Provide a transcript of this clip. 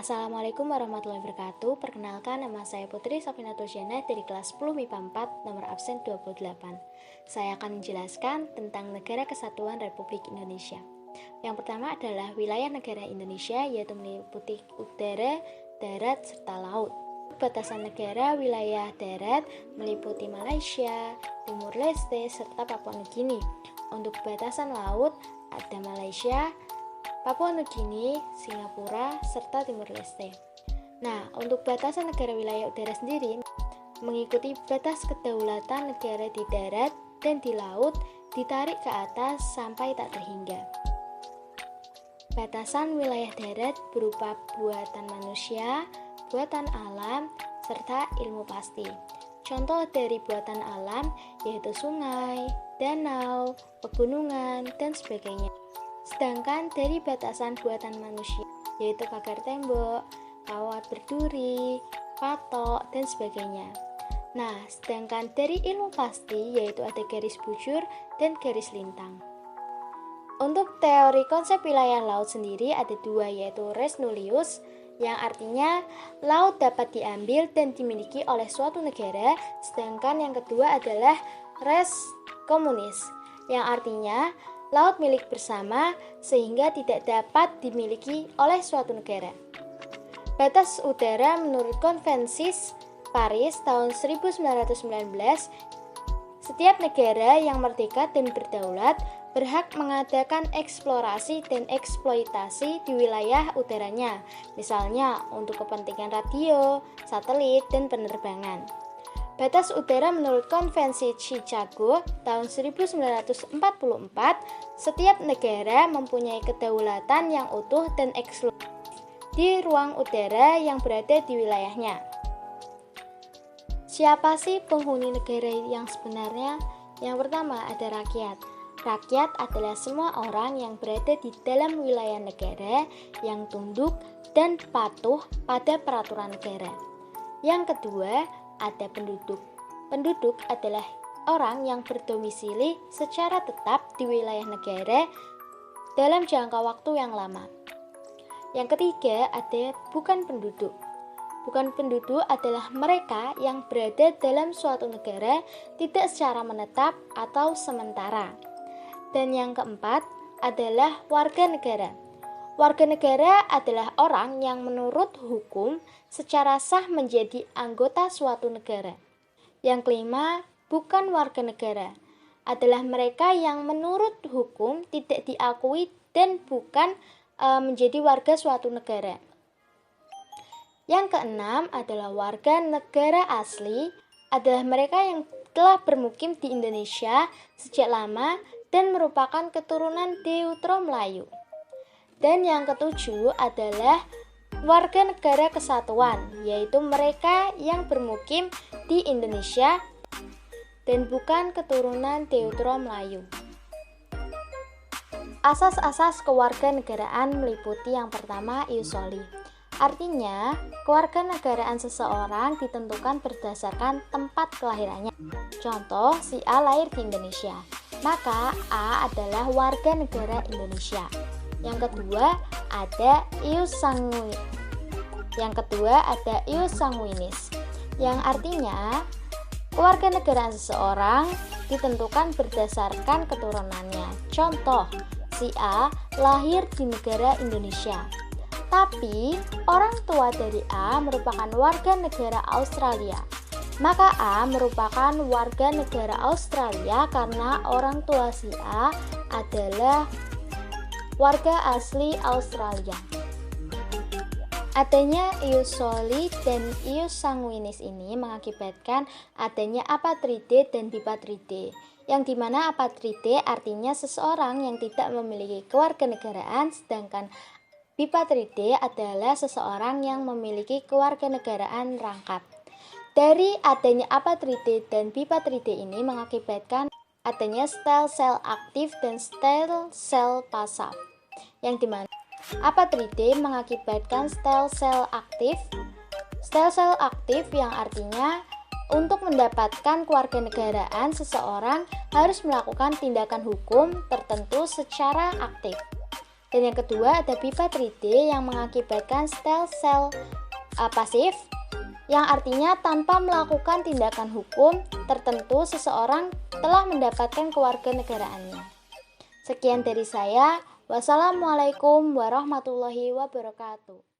Assalamualaikum warahmatullahi wabarakatuh. Perkenalkan, nama saya Putri Safina Tusyana dari kelas 10 MIPA 4, nomor absen 28. Saya akan menjelaskan tentang Negara Kesatuan Republik Indonesia. Yang pertama adalah wilayah negara Indonesia, yaitu meliputi udara, darat, serta laut. Batasan negara wilayah darat meliputi Malaysia, Timur Leste, serta Papua Nugini. Untuk batasan laut ada Malaysia, Papua Nugini, Singapura, serta Timur Leste. Nah, untuk batasan negara wilayah udara sendiri mengikuti batas kedaulatan negara di darat dan di laut ditarik ke atas sampai tak terhingga. Batasan wilayah darat berupa buatan manusia, buatan alam, serta ilmu pasti. Contoh dari buatan alam yaitu sungai, danau, pegunungan, dan sebagainya. Sedangkan dari batasan buatan manusia yaitu pagar tembok, kawat berduri, patok, dan sebagainya. Nah, sedangkan dari ilmu pasti yaitu ada garis bujur dan garis lintang. Untuk teori konsep wilayah laut sendiri ada dua, yaitu res nullius yang artinya laut dapat diambil dan dimiliki oleh suatu negara, sedangkan yang kedua adalah res communis yang artinya laut milik bersama sehingga tidak dapat dimiliki oleh suatu negara. Batas udara menurut Konvensi Paris tahun 1919, setiap negara yang merdeka dan berdaulat berhak mengadakan eksplorasi dan eksploitasi di wilayah udaranya, misalnya untuk kepentingan radio, satelit, dan penerbangan. Batas udara menurut Konvensi Chicago tahun 1944, setiap negara mempunyai kedaulatan yang utuh dan eksklusif di ruang udara yang berada di wilayahnya. Siapa sih penghuni negara yang sebenarnya? Yang pertama ada rakyat. Rakyat adalah semua orang yang berada di dalam wilayah negara yang tunduk dan patuh pada peraturan negara. Yang kedua ada penduduk. Penduduk adalah orang yang berdomisili secara tetap di wilayah negara dalam jangka waktu yang lama. Yang ketiga ada bukan penduduk. Bukan penduduk adalah mereka yang berada dalam suatu negara tidak secara menetap atau sementara. Dan yang keempat adalah warga negara. Warga negara adalah orang yang menurut hukum secara sah menjadi anggota suatu negara. Yang kelima, bukan warga negara, adalah mereka yang menurut hukum tidak diakui dan bukan menjadi warga suatu negara. Yang keenam adalah warga negara asli, adalah mereka yang telah bermukim di Indonesia sejak lama dan merupakan keturunan Deutero Melayu. Dan yang ketujuh adalah warga negara kesatuan, yaitu mereka yang bermukim di Indonesia dan bukan keturunan Deutero Melayu. Asas-asas kewarganegaraan meliputi yang pertama ius soli. Artinya, kewarganegaraan seseorang ditentukan berdasarkan tempat kelahirannya. Contoh, si A lahir di Indonesia, maka A adalah warga negara Indonesia. Yang kedua ada ius sanguinis, yang artinya kewarganegaraan seseorang ditentukan berdasarkan keturunannya. Contoh, si A lahir di negara Indonesia, tapi orang tua dari A merupakan warga negara Australia, maka A merupakan warga negara Australia karena orang tua si A adalah warga asli Australia. Adanya ius soli dan ius sanguinis ini mengakibatkan adanya apatride dan bipatride, yang dimana apatride artinya seseorang yang tidak memiliki kewarganegaraan, sedangkan bipatride adalah seseorang yang memiliki kewarganegaraan rangkap. Dari adanya apatride dan bipatride ini mengakibatkan adanya stel sel aktif dan stel sel pasif, yang dimana apatride mengakibatkan stel sel aktif yang artinya untuk mendapatkan kewarganegaraan seseorang harus melakukan tindakan hukum tertentu secara aktif. Dan yang kedua ada bipa 3D yang mengakibatkan stem cell pasif, yang artinya tanpa melakukan tindakan hukum tertentu seseorang telah mendapatkan kewarganegaraannya. Sekian dari saya. Wassalamualaikum warahmatullahi wabarakatuh.